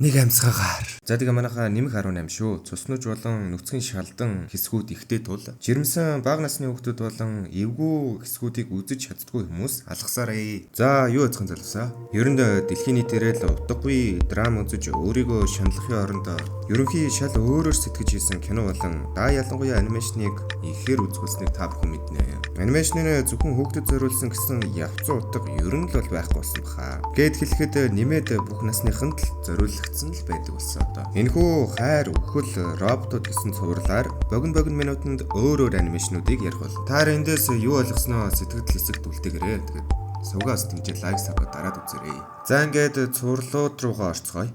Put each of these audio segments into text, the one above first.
Нэг амьсгаагаар. За тэгээ манайхаа нэмэх 18 шүү. Цуснууж болон нүцгэн шалдан хэсгүүд ихтэй тул жирэмсэн бага насны хүүхдүүд болон эвгүй хэсгүүдийг үзэж чаддгүй хүмүүс алгасаарай. За юу яцхан залуусаа? Ер нь дэлхийн нийтээрээ л утгагүй драм үзэж өөрийгөө шаналлахын оронд ерөнхий шал өөрөөр сэтгэж хийсэн кино болон ялангуяа анимашныг ихээр үзүүлсэнийг та бүхэн мэднэ. Анимашны зөвхөн хүүхдэд зориулсан гэсэн явцсан утга ер нь л бол байхгүй болсон баха. Гэт хэлэхэд нэмээд бүх насныханд л зориулагдсан л байдаг болсон одоо. Энэхүү хайр, үхэл, роботууд гэсэн цувралаар богино минутанд өөр анимашнуудыг ярих бол. Та эндээс юу ойлгосноо сэтгэл хэсэгт үлдээгээрэй. Тэгээд сувгаас тэгж лайк саб дараад үзээрэй. За ингээд цувралууд руугаа орцгоё.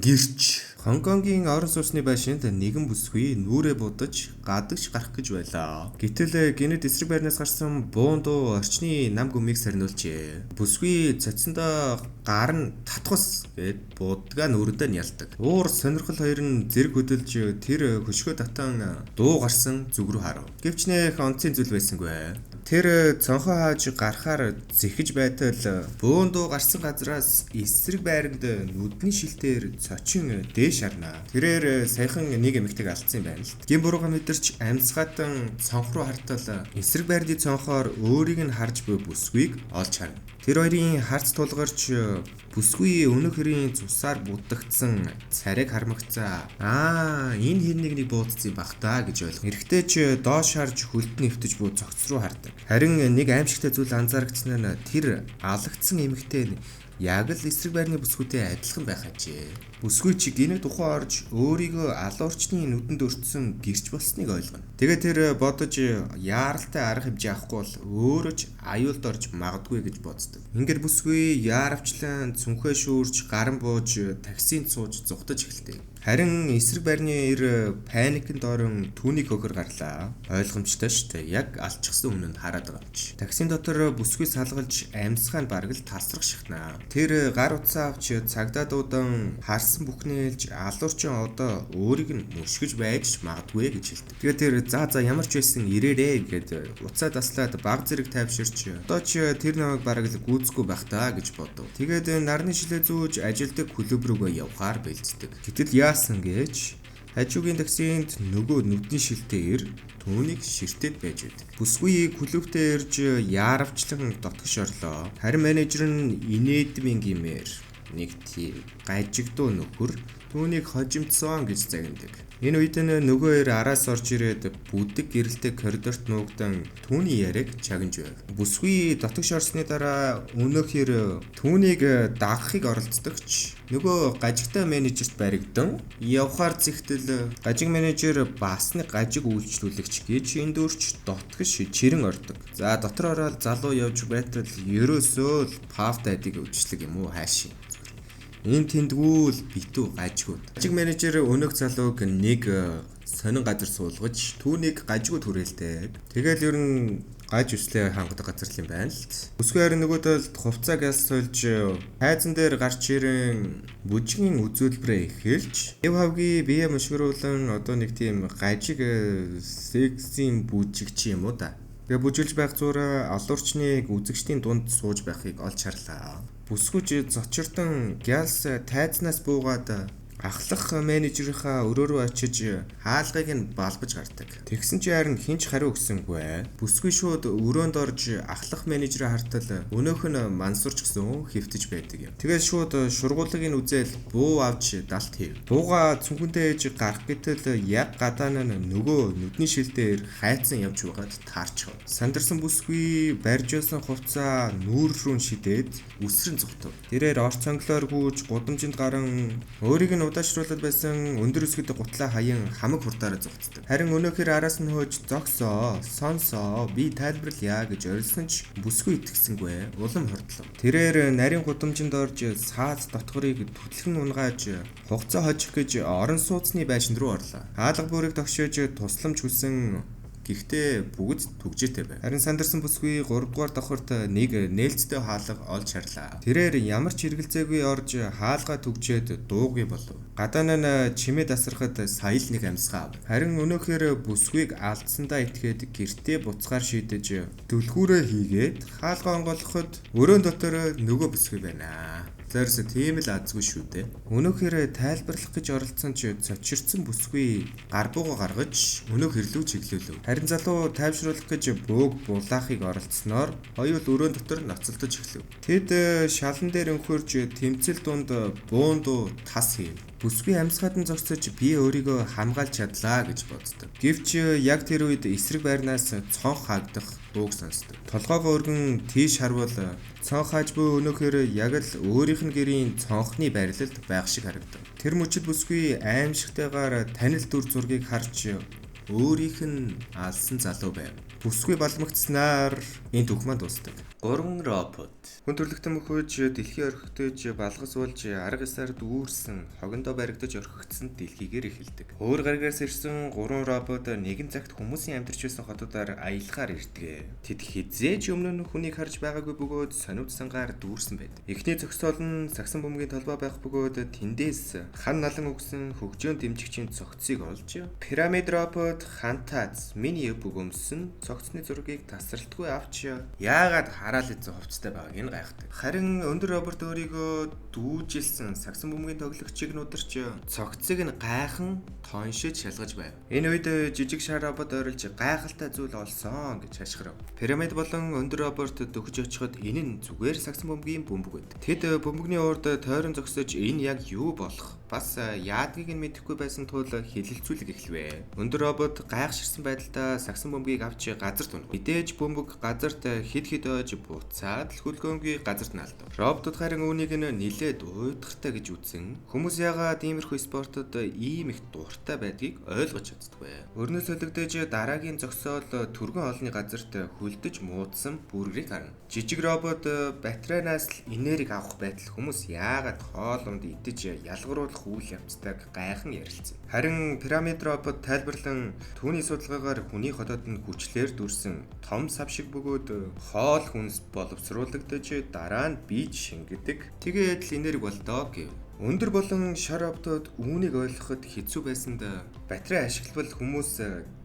Гэрч Хонконгийн орон сууцны байшинд нэгэн бүсгүй нүрээ будаж гадагш гарах гэж байлаа. Гэтэл гинэд эсрэг байрнаас гарсан буун дуу орчны нам гүмийг сарниулжээ. Бүсгүй цацсандаа гар нь татхус гэд будгаа нүрэндээ нялдаг. Уур сонирхол хоёр нь зэрэг хөдөлж тэр хөшгөө татан дуу гарсан зүг рүү харав. Гэвч нэх онцгийн зүйл байсангүй. Тэр цонхоо хааж гарахаар зэхэж байтал буун дуу гарсан газраас эсрэг байранд нүдний шилтээр цочин дээш харна. Тэрээр саяхан нэг эмэгтэйг алдсан юм байна л. Гин бурууга мэдэрч амьсгатан цонх руу хартал эсрэг байрны цонхоор өөрийг нь харж буй бүсгүйг олж харна. Тэр хоёрын харц тулгарч бүсгүй өнөх хэрийн цусаар будагдсан царайг хармагцаа. Энэ хин нэг буудсан бах та гэж ойлгох. Эрэхтэй ч доош харж хөлд нэвтэж буй цогц руу хардаг. Харин нэг аимшигтай зүйл анзаарагдсан нь тэр алагдсан эмэгтэй яг л эсрэг байрны бүсгүйтэй адилхан байх ажээ. Бүсгүй чи гинэ тухайн орж өөрийгөө алуурчны нүдэнд өртсөн гэрч болсныг ойлгоно. Тэгээ тэр бодож яаралтай арга хэмжээ авахгүй бол өөрөө ч аюулд орж магадгүй гэж боддог. Ингээд бүсгүй яаравчлан цүнхээ шүүрч гаран бууж таксинд сууж зүхтаж эхэлдэг. Харин эсрэг байрны ир паникнд орон түүнийг хөхөр гарлаа. Ойлгомжтой шүү дээ. Яг алчихсан үнэнд хараад байгаа юм чи. Таксин дотор бүсгүй салгалж амьсгаан бараг л тасрах шихнаа. Тэр гар утсаа авч цагдаа дуудан харсан бүхнээлж алуурчин одоо өөрийг нь мөшгөж байж магадгүй гэж хэлдэг. Тэгээд тэр за ямар ч байсан ирээрээ гэд уцаа таслаад баг зэрэг тайвширч одоо ч тэр намайг бараг л гүйцэхгүй байх таа гэж бодов. Тэгээд нарны шилээ зүүж ажилдаг клуб руугаа явхаар бэлддэг. Гэтэл яасан гэж хажуугийн таксинд нөгөө нүдний шилтээр түүнийг ширтээд байж байд. Бүсгүй клубтээ ирж яаравчлан дотгош орлоо. Харин менежер нь инээдмийн гимээр нэг тийм гажигдуу нөхөр түүнийг хожимдсон гэж загнадаг. Энэ үед нөгөө хоёр араас орж ирээд бүдэг гэрэлтэй коридорт нуугдан түүний яриаг чагнаж байв. Бүсгүй дотогш орсны дараа өнөөхөр түүнийг дагахыг оролцдогч нөгөө гажигтай менежерт баригдан явхаар зихтэл гажиг менежер бас нэг гажиг үйлчлүүлэгч гэж эндүрч дотгош чирэн ордог. За дотор ороод залуу явж байтал ерөөсөө л пав дайдыг өвчлөг юм уу хаашийн. Энэ тэндгүүл битүү гажигуд. Гажиг менежер өнөөх залууг нэг сонин газар суулгаж түүнийг гажигуд хүрээлдэг. Тэгэл ер нь гаж үслээ хангадаг газар юм байна л. Бүсгүй харин нөгөө талд хувцааг яс сольж хайзан дээр гарч ирэн бүжгийн үзүүлбэрээ эхэлж эв хавгийн бие мөшгөрүүлэн одоо нэг тийм гажиг сексийн бүжигч юм уу да. Тэгээ бүжүүлж байх зураа алуурчныг үзэгчдийн дунд сууж байхыг олж харлаа. Бүсгүйч зочиртон гялс тайзнаас буугаад ахлах менежерийнхаа өрөө рүү очиж хаалгыг нь балбаж гардаг. Тэгсэн чи харин хинч хариу өгсөнгүй. Бүсгүй шууд өрөөнд орж ахлах менежерээ хартал өнөөх нь мансурч гэсэн хэвтэж байдаг юм. Тэгээд шууд шургуулгыг нь үзэл буу авч далт хийв. Бууга цүнхэнтэй ээж гарах гэтэл яг гадаана нь нөгөө нүдний шилтээр хайцсан явж байгаад таарчихв. Сандарсан бүсгүй барьж байсан хувцаа нүүр рүү шидээд үсрэн зүгтв. Тэрээр орц цонглоор гүйж гудамжинд гарan өөрийг нь удаашруулад байсан өндөр өсгөд гутлаа хаян хамаг хурдаараа зүгтдэг. Харин өнөөхөр араас нь хөөж зогсоо, сонсоо, би тайлбарлая гэж орилсон ч бүсгүй итгэсэнгүй. Улам хордлоо. Тэрээр нарийн гудамжинд орж сааз дотгорыг түтлхэн унгааж хугацаа хожих гэж орон сууцны байшин руу орлоо. Хаалга бүрийг тогшоож тусламж хүсэн Гэхдээ бүгд түгжээтэй байв. Харин сандарсан бүсгүй 3 дугаар давхарт нэг нээлттэй хаалга олж харлаа. Тэрээр ямар ч хэрэгэлзээгүй орж хаалгаа түгжээд дуугүй болов. Гадаа нь чимээ тасрахад сая л нэг амьсгаа ав. Харин өнөөхөр бүсгүйг алдсандаа итгээд гэртээ буцахаар шийдэж дүлгүүрээ хийгээд хаалгаа онгойлгоход өрөөнд дотор нөгөө бүсгүй байна. Зарс тийм л азгүй шүү дээ. Өнөөхөр тайлбарлах гэж оролцсон ч цочирдсан бүсгүй гар бууга гаргаж өнөө хэрлүү чиглүүлв. Харин залуу тайвшруулах гэж бөөг булаахыг оролцсноор хоёул өрөөнд дотор ноцолдож эхлэв. Тэд шалан дээр өнхөрж тэмцэл дунд буун дуу тас хийв. Бүсгүй амьсгаад нь зогсож би өөрийгөө хамгаалж чадлаа гэж боддог. Гэвч яг тэр үед эсрэг байрнаас цонх хаагдах бөөг сонсдог. Толгоогоо өргөн тийш харвал цонх хааж буй өнөөхөр яг л өөрийнх нь гэрийн цонхны байрлалд байх шиг харагдав. Тэр мөчид бүсгүй аимшигтайгаар танил дүр зургийг харж өөрийнх нь алсан залуу байв. Бүсгүй балмагцснаар энэ түүхэн дуустдаг. 3 робот. Хүн төрлөختөн мөхөж дэлхий орхигдож балгас болж арга ёсоор дүүрсэн хогондоо баригдаж орхигдсон дэлхийгээр эхэлдэг. Өөр гарагаас ирсэн 3 робот нэгэн цагт хүмүүсийн амьдарч байсан хотуудаар аялахаар ирдэг. Тэд хизээж өмнө нь хүнийг харж байгаагүй бөгөөд сониудсангаар дүүрсэн байдаг. Эхний зогсоол нь сагсан бөмбөгийн толгой байх бөгөөд тэндээс хан налан өгсөн хөгжөөн дэмжигчийн цогцыг олж пирамид робот хантаац миний бөгөмсөн цогцны зургийг тасралтгүй авч яагаад хараалт зовцтой байгааг нь гайхдаг. Харин өндөр робот өөрийгөө дүүжилсэн сагсан бөмбөгийн тоглогчийг нударч цогцыг нь гайхан тоншиж шалгаж байв. Энэ үед жижиг шар робот ойрлж гайхалтай зүйл олсон гэж хашгирав. Пирамид болон өндөр робот дөхөж очиход энэ нь зүгээр сагсан бөмбөгийн бөмбөг байд. Тэд бөмбөгний урд тойрон зогсож энэ яг юу болох бас яадгийг нь мэдэхгүй байсан тул хэлэлцүүлэг эхлэв. Өндөр робот гайхширсан байдалтай сагсан бөмбөгийг авч газар тунав. Мэдээж бөмбөг газарт хид хид ойж буцаад л хөлгөөнгүй газарт наалдав. Роботууд харин үүнийг нь нилээд уйдгартай гэж үзсэн. Хүмүүс яагаад иймэрхүү спортод ийм их дуртай байдгийг ойлгож чаддаггүй. Өрнөс солигдож дараагийн зогсоол түргэн олны газарт хөлдөж муудсан бүргэрийг харна. Жижиг робот батарейнаас л энерги авах байтал хүмүүс яагаад хоолунд идэж ялгаруулах үйл явцдаг гайхан ярилцсан. Харин пирамид робот тайлбарлан түүний судалгаагаар хүний хотод нь хүчлээр дүрсэн том сав шиг бөгөөд хоол хүнс боловсруулагдаж дараа нь бийж шингэдэг. Тэгээд л энерги болдоо гэв. Өндөр болон шар роботууд үүнийг ойлгоход хэцүү байсанд батарей ашиглавал хүмүүс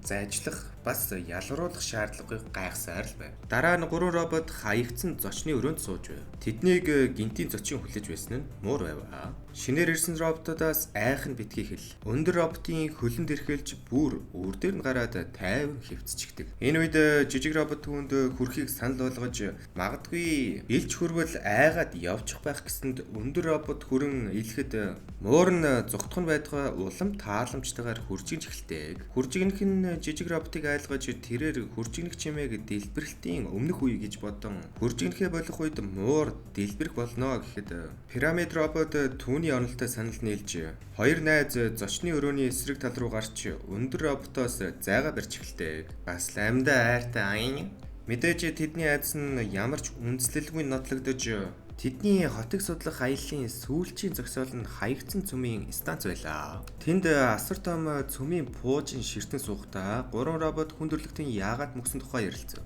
зайчлах бас ялгаруулах шаардлагыг гайхсаар л байв. Дараа нь 3 робот хаягдсан зочны өрөөнд сууж байв. Тэднийг гинтийн зочин хүлээж байсан нь муур байв. Шинээр ирсэн роботуудаас айхан битгий хэл. Өндөр роботын хөлөнд эрхэлж бүр өөр дээр нь гараад тайван хэвцчихдэг. Энэ үед жижиг робот түүнд хүрэхийг санал болгож магадгүй илж хүрвэл айгаад явчих байх гэсэнд өндөр робот хүрэн илэхэд муур нь зүгтхэн байдгаа улам тааламжтайгаар хуржигнж эхэлдэг. Хуржигнэх нь жижиг роботыг айлгаж тэрээр хуржигнэх чимээг дэлбэрэлтийн өмнөх үе гэж бодон хуржигнэхээ болох үед муур дэлбэрэх болно гэхэд пирамид робот түүний онолтой санал нийлж хоёр найз зочны өрөөний эсрэг тал руу гарч өндөр роботоос зайгаа барьж эхэлдэг. Бас амьдаа айртай аян. Мэдээж тэдний айдас нь ямар ч үндэслэлгүй нотлогдож тэдний хотыг судлах аяллаа сүүлчийн зогсоол нь хаягдсан цөмийн станц байлаа. Тэнд асар том цөмийн пуужин ширтэн суухдаа 3 робот хүндрэлтэн яагаад мөксөн тухай ярилцав.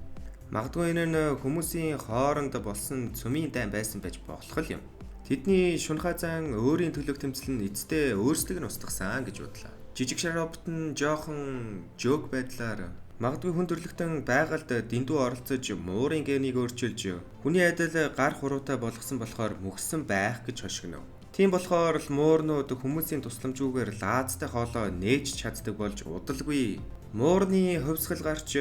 Магадгүй энэ нь хүмүүсийн хооронд болсон цөмийн дайн байсан байж болох юм. Тэдний шунхазан өөрийн төлөв тэмцэл нь эцдээ өөрсдөг нь устгасан гэж бодлоо. Жижиг шар робот нь жоохон жөөг байдлаар магадгүй хүн төрлөختөн байгальд дэндүү оролцож муурын генийг өөрчилж хүний адил гар хуруутай болгосон болохоор мөксөн байх гэж хошигнов. Тийм болохоор л муурнууд хүмүүсийн тусламжгүйгээр лаазтай хоолоо нээж чаддаг болж удалгүй муурны хөвсгөл гарч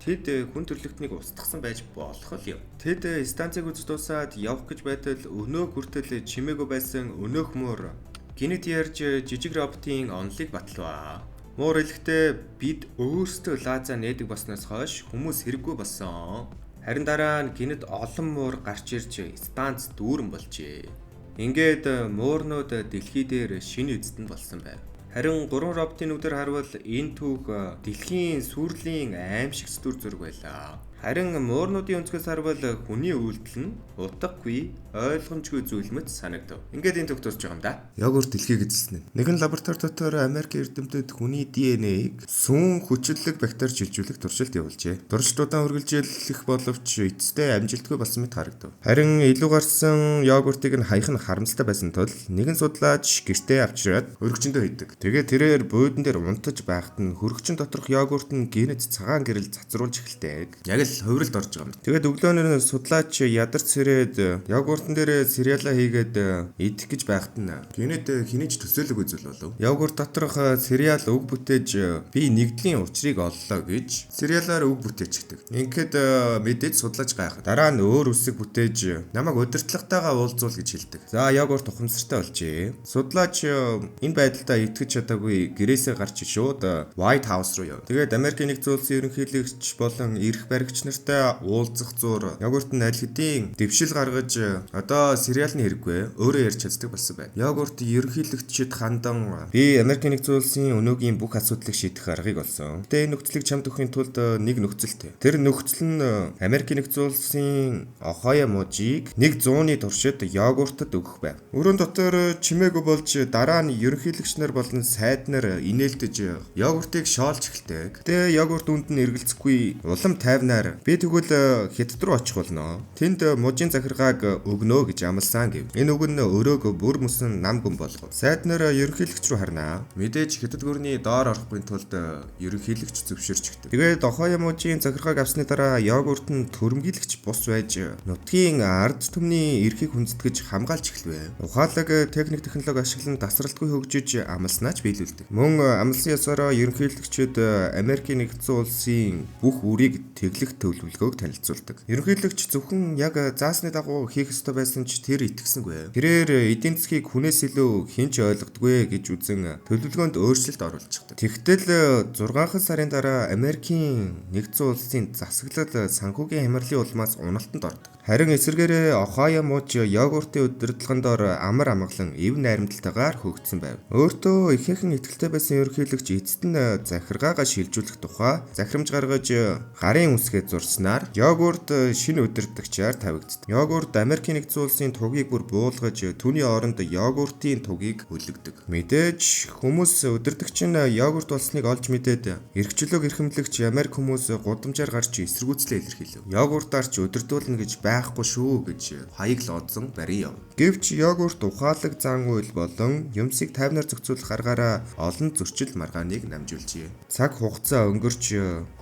тэд хүн төрлөختнийг устгасан байж болох юм. Тэд станцыг үз дуусаад явах гэж байтал өнөө хүртэл чимээгүй байсан өнөөх муур гинэт ярьж жижиг роботын онолыг батлав. Муур хэлэхдээ бид өөрсдөө лаазаа нээдэг болсноос хойш хүмүүс хэрэггүй болсон. Харин дараа нь гинэт олон муур гарч ирж станц дүүрэн болжээ. Ингээд муурнууд дэлхий дээр шинэ эзэд нь болсон байв. Харин 3 роботын нүдээр харвал энэ түүх дэлхийн сүрлийн аимшигт дүр зураг байлаа. Харин муурнуудын өнцгөөс харвал хүний үйлдэл нь утгагүй, ойлгомжгүй зүйл мэт санагдав. Ингээд энэ төгтөрч байгаа юм да. Йогурт дэлхийг эзэлсэн нь. Нэгэн лаборатори дотор Америк эрдэмтэд хүний ДНХ-г сүүн хүчлэг бактери шилжүүлэх туршилт явуулжээ. Туршилтуудаа үргэлжлэх боловч эцэстээ амжилтгүй болсон мэт харагдав. Харин илүү гарсан йогуртыг нь хаях нь харамсалтай байсан тул нэгэн судлаач гэртээ авчираад өргөчөндөө хийдэг. Тэгээд тэрээр буудан дээр унтаж байхад нь хөргөчн доторх йогурт нь генет цагаан гэрэл цацруулж эхэлдэг. Яг л хувиралд орж байгаа юм. Тэгээд өглөөнөр судлаач ядарч сэрээд йогуртн дээр сериала хийгээд идэх гэж байхад нь генет хинэж төсөөлөг үзэл болов. Йогурт доторх сериал үг бүтээж би нэгдлийн учрыг оллоо гэж сериалаар үг бүтээчихдэг. Ингээд мэдээж судлаач гайхав. Дараа нь өөр үсэг бүтээж намайг удирдлагатайгаа уулзуул гэж хэлдэг. За йогурт ухамсартай болжээ. Судлаач энэ байдлаа итгэж чадаагүй гэрээсээ гарч шууд White House руу яв. Тэгээд Америкийн нэгдсэн улсын ерөнхийлөгч болон эрх баригч нартай уулзах зуур йогурт нь аль хэдийн дэвшил гаргаж одоо сериалны хэрэггүй өөрөө ярьж чаддаг болсон байна. Йогурт ерөнхийлөгчид хандан би Америкийн нэгдсэн улсын өнөөгийн бүх асуудлыг шийдэх аргыг олсон. Гэтэ энэ нөхцөлийг чамд өгөхийн тулд нэг нөхцөлтэй. Тэр нөхцөл нь Америкийн нэгдсэн улсын Ohio мужийг 100-ны туршид йогуртод өгөх байв. Өрөөнд дотор чимээгүй болж дараа нь ерөнхийлөгч нар болон сайд нар инээлдэж йогуртыг шоолж эхэлдэг. Гэтэ йогурт үнд нь эргэлзэхгүй улам тайвнаар би тэгвэл хятад руу очих болно. Тэнд мужийн захиргааг өгнө гэж амласан гэв. Энэ үг нь өрөөг бүр мөсөн нам гүн болгов. Сайд нар ерөнхийлөгч рүү харнаа. Мэдээж хятад гүрний доор орохгүй тулд ерөнхийлөгч зөвшөөрч өгдөг. Тэгээд Ohio мужийн захиргааг авсны дараа йогурт нь төрөмгийлэгч бус байж нутгийн ард түмний эрхийг хүндэтгэж хамгаалж эхэлвэ. Ухаалаг техник технологи ашиглан тасралтгүй хөгжиж амласнаач биелүүлдэг. Мөн амлсан ёсороо ерөнхийлөгчид Америкийн нэгдсэн улсын бүх үрийг тэглэх төлөвлөгөөг танилцуулдаг. Ерөнхийлөгч зөвхөн яг заасны дагуу хийх ёстой байсан ч тэр итгэсэнгүй. Тэрээр эдийн засгийг хүнээс илүү хинч ойлгодгүй гэж үзэн төлөвлөгөөнд өөрчлөлт оруулчихдаг. Тэгтэл 6 сарын дараа Америкийн нэгдсэн улсын засаглал санхүүгийн хямралын улмаас уналтанд ордог. Харин эсвэргээрээ Ohio муж йогуртын удирдлагын дор амар амгалан эв найрамдалтайгаар хөөгдсөн байв. Өөртөө ихэнхэн итгэлтэй байсан ерөнхийлөгч эцэст нь захиргаагаа шилжүүлэх тухай захирамж гаргаж гарын үсгээ зурснаар йогурт шинэ удирдагчаар тавигдсан. Йогурт Америкийн нэгдсэн улсын тугийг бүр буулгаж түүний оронд йогуртын тугийг өлгөдөг. Мэдээж хүмүүс удирдагч нь йогурт болсныг олж мэдээд эрхчлөөг эрхэмлэгч Америк хүмүүс гудамжаар гарч эсэргүүцлээ илэрхийлв. Йогуртаар ч удирдуулна гэж байхгүй шүү гэж хаяг л одсон барий яв. Гэвч йогурт ухаалаг зан үйл болон юмсыг тайвнаар зохицуулах аргаараа олон зөрчил маргааныг намжуулжээ. Цаг хугацаа өнгөрч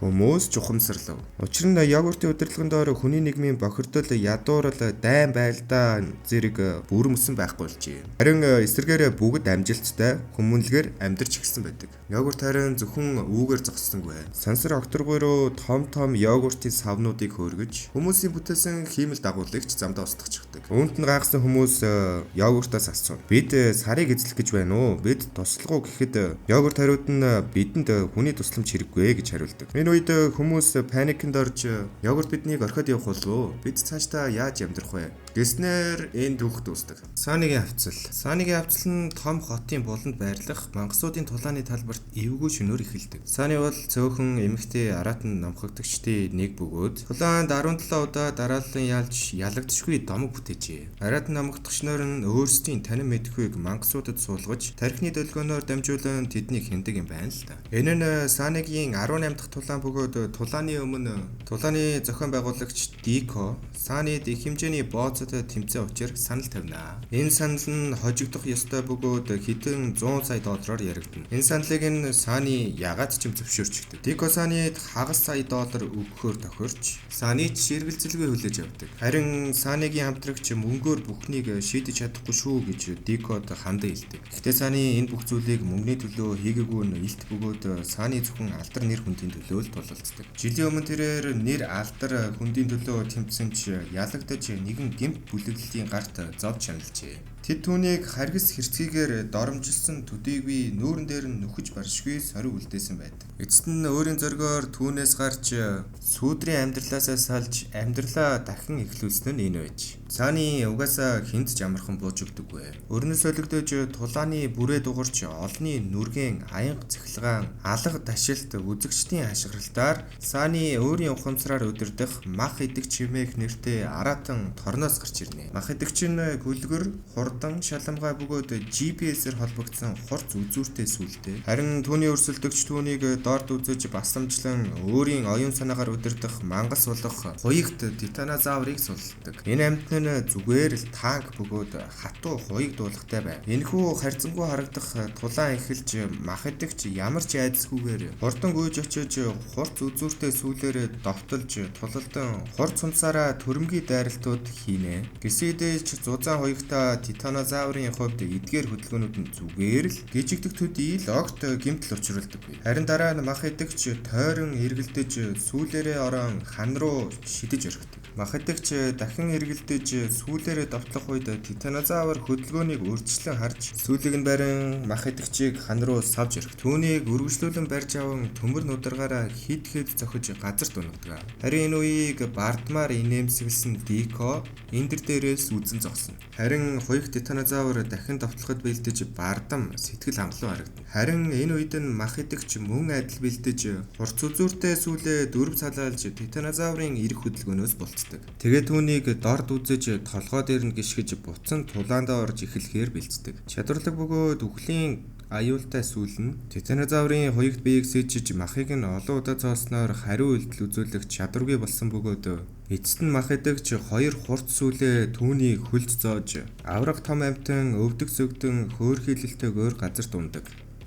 хүмүүс чухамсарлав. Учир нь йогуртын удирдлагын доор хүний нийгмийн бохирдол, ядуурл, дайн байлдаа зэрэг бүрмөсөн байхгүй болжээ. Харин эсвэргээр бүгд амжилттай хүмүүнлэгээр амьдарч эхэлсэн байдаг. Йогурт харин зөвхөн үүгээр зогссонгүй. Сансар окторгүй руу том йогуртын савнуудыг хөөргөж хүмүүсийн бүтээсэн хиймэл дагуулагч замдаа устгахдаг. Үүнд нь гайхсан хүмүүс йогуртаас асуув. Бид сарыг эзлэх гэж байна уу? Бид туслах уу гэхэд йогурт хариуд нь бидэнд хүний тусламж хэрэггүй гэж хариулдаг. Энэ үед хүмүүс паникнд орж йогурт биднийг орхиод явах болов уу? Бид цаашдаа яаж амьдрах вэ? Гэснээр энэ түүх дуусдаг. Сааныгийн хавцал. Сааныгийн хавцал нь том хотын буланд байрлах мангасуудын тулааны талбарт эвгүй шөнөөр эхэлдэг. Сааны бол цөөхөн эмэгтэй аратан номхогдогчдын нэг бөгөөд тулаанд 17 удаа дараалан ялж ялагдшгүй домог бүтээжээ. Аратан номхогдогчноор нь өөрсдийн танин мэдхүйг мангасуудад суулгаж тархины долгионоор дамжуулан тэднийг хиндэг юм байна л да. Энэ нь Сааныгийн 18 дахь тулаан бөгөөд тулааны өмнө тулааны зохион байгуулагч Дико Саанид их хэмжээний бооцод тэмцээн учир санал тавина. Энэ санал нь хожигдох ёстой бөгөөд хэдэн 100 сая доллараар яригдана. Энэ саналыг нь Сааны ягаад ч юм зөвшөөрчихдэг. Дико Саанид хагас сая доллар өгөхөөр тохирч Саанид ширгэлзэлгүй хүлээж авдаг. Харин Сааныгийн хамтрагч мөнгөөр бүхнийг шийдэж чадахгүй шүү гэж Дикод хандаа хэлдэг. Гэхдээ Сааны энэ бүх зүйлийг мөнгөний төлөө хийгээгүй нь илт бөгөөд Сааны зөвхөн алдар нэр хүндийн төлөө л тулалддаг. Жилийн өмнө тэрээр нэр алдар хүндийн төлөө тэмцсэн ч ялагдаж нэгэн гэмт бүлэглэлийн гарт зовж шаналжээ. Тэд түүнийг харгас хэрцгийгээр доромжилсан төдийгүй нүүрэн дээр нь нүхэж баршгүй сориг үлдээсэн байдаг. Эцэст нь өөрийн зоригоор түүнээс гарч сүүдрийн амьдралаасаа салж амьдралаа дахин эхлүүлсэн нь энэ байж. Цааны угаасаа хинт ч амархан бууж өгдөггүй. Өрнөс солигдож тулааны бүрээ дугарч олны нүргэн аянга цахилгаан алга ташилт үзэгчдийн хашгиралтаар Сааны өөрийн ухамсараар удирдах мах идэг чимээх нэртэй аратан торноос гарч ирнэ. Мах идэгч нь гүлгэр, хурдан, шаламгай бөгөөд GPS-ээр холбогдсон хурц үзүүртэй сүлдээ. Харин түүний өрсөлдөгч түүнийг дорд үзэж басамжлан өөрийн оюун санаагаар удирдах мангас болох хуягт титанозаврыг сулдаг. Энэ амьтан нь зүгээр л танк бөгөөд хатуу хуйг дуулахтай байв. Энэхүү харьцангуй харагдах тулаан эхэлж мах идэгч ямар ч айдасгүйгээр хурдан гүйж очиж хурц үзүүртэй сүүлээр довтолж тулалдан хурц цумцаараа төрөмгийн дайралтууд хийнэ. Гисэдэж зузаан хуягта титанозаврын хувьд эдгээр хөдөлгөөнүүд нь зүгээр л гжигдэх төдий л огт гэмтэл учруулдаг. Харин дараа нь мах идэгч тойрон эргэлдэж сүүлээрээ орон хан руу шидэж орхидог. Мах идэгч дахин эргэлдэж сүүлээрээ довтлох үед титанозавр хөдөлгөөнийг өөрчлөн харж сүүлийг нь барин мах идэгчийг хан руу савж орхив. Түүнийг үргэлжлүүлэн барьж аван төмөр нударгаараа хид хэд зохиж газарт унагдаг. Харин энэ үеийг бардмаар инээмсэглсэн Дико эндэр дээрээс үзэн зогсно. Харин хуйх титанозавр дахин довтлоход бэлдэж бардам сэтгэл хангалуун харагдана. Харин энэ үед нь мах идэгч мөн адил бэлдэж хурц үзүүртэй сүүлээ дөрв цалаалж титанозаврын эрх хөдөлгөөнөөс болцдог. Тэгээд түүнийг дорд үзэж толгой дээр нь гიშгэж буцан тулаандаа орж эхлэхээр бэлддэг. Чадварлаг бөгөөд үхлийн аюултай сүүл нь титанозаврын хуягт биеийг сэжиж махыг нь олон удаа зоосноор хариу үйлдэл үзүүлэх чадваргүй болсон бөгөөд эцэст нь мах идэгч хоёр хурц сүүлээ түүнийг хөлж зоож аврах том амьтан өвдөг зөгдөн хөөрхийлэлтэйгээр газарт ундаг.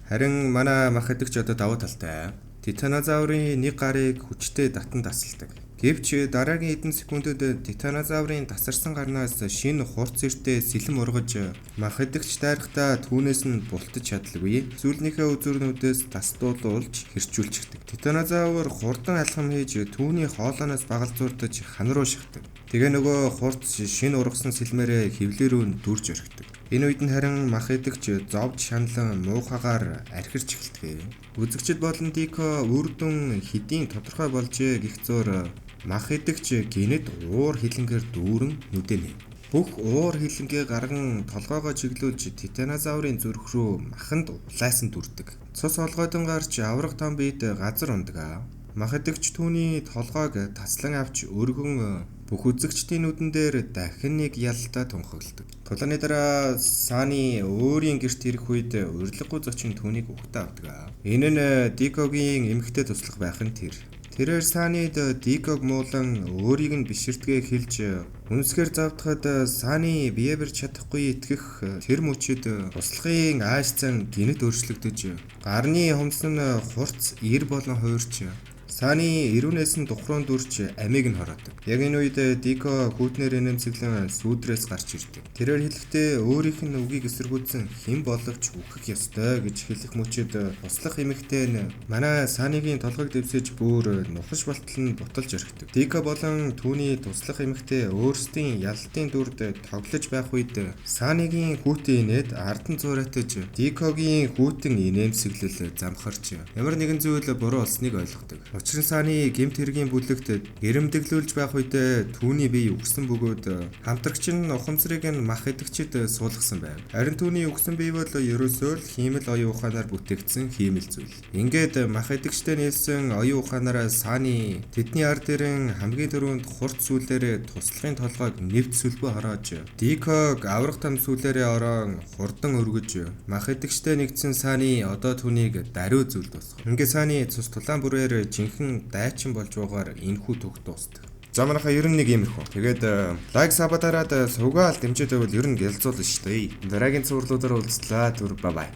Харин манай мах идэгч одоо давуу талтай. Титанозаврын нэг гарыг хүчтэй татан тасалдаг. Гэвч дараагийн хэдэн секундэд титанозаврын тасарсан гарнаас шинэ хурц эртээ сэлэм ургаж мах идэгч дайрахтаа түүнээс нь бултаж чадлагүй. Сүүлнийхээ үзүүрнүүдээс тасдуулуулж хэрчүүлчихдэг. Титанозавр хурдан алхам хийж түүний хоолойноос багалзуурдаж хан руу шахдаг. Тэгээ нөгөө хурц шинэ ургасан сэлмээрээ хөвлөрөө нь дүрж орхидог. Энэ үед нь харин мах идэгч зовж шаналан муухагаар архирч эхэлдэг. Үзэгчд болон Дико үрдүн хэдийн тодорхой болжээ гэх зуур мах идэгч гинэд уур хилэнгээр дүүрэн нүдэнэ. Бүх уур хилэнгээ гарган толгоогоо чиглүүлж титанозаврын зүрх рүү маханд улайсан дүрдэг. Цус олгойдон гарч аврах том биед газар ундаг. Мах идэгч түүний толгойг таслан авч өргөн бүх үзэгчдийн нүдэн дээр дахин нэг ялалтаа тунхагладаг. Тулааны дараа Сааны өөрийн гэрт ирэх үед урилгагүй зочин түүнийг угтаа авдаг. Энэ нь Дикогийн эмэгтэй туслах байх нь тэр. Тэрээр Саанид Диког муулан өөрийг нь биширдгээ хэлж үнсгээр завдахад Сааны бие барьж чадахгүй итгэх тэр мөчид туслахын аашцан гинэд өөрчлөгдөж гарны хумс нь хурц ир болон хуурч Сааны ирүүнээс нь тухруун дүрч амийг нь хороодог. Яг энэ үед Дико хүүтнэр инээмсэглэн сүүдрээс гарч ирдэг. Тэрээр хэлэхдээ өөрийнх нь үгийг эсэргүүцсэн хэн боловч үхэх ёстой гэж хэлэх мөчид туслах эмэгтэй нь манай Сааныгийн толгойг дэвсэж бүр нухаш болтол нь буталж орхидог. Дико болон түүний туслах эмэгтэй өөрсдийн ялалтын дүрд тоглож байх үед Сааныгийн хүүтэн инээд ардан зуурайтаж Дикогийн хүүтэн инээмсэглэл замхарч ямар нэгэн зүйл буруу болсныг ойлгодог. Учир нь Сааны гэмт хэргийн бүлэгт гэрэмдэглүүлж байх үед түүний бие үгсэн бөгөөд хамтрагч нь ухамсарыг нь мах идэгчэд суулгасан байв. Харин түүний үгсэн бие бол ерөөсөө л хиймэл оюун ухаанаар бүтээгдсэн хиймэл зүйл. Ингээд мах идэгчтэй нийлсэн оюун ухаанаараа Сааны тэдний ард дээрэн хамгийн түрүүнд хурц сүүлээр туслахын толгойг нэвт сүлбө хороож Диког аврах том сүүлээрээ орон хурдан өргөж мах идэгчтэй нэгдсэн Сааны одоо түүнийг даруй зүйл тусах. Ингээд Сааны цус тулаан бүрээр дайчин болж байгаа энэхүү төгт дуустдаг. За манайха ер нь нэг иймэрхүү. Тэгээд лайк сабатараад сувгаал дэмжиж байвал ер нь гэлзуулна шүү дээ. Дараагийн цувралуудаар уулзлаа. Түр бай бай.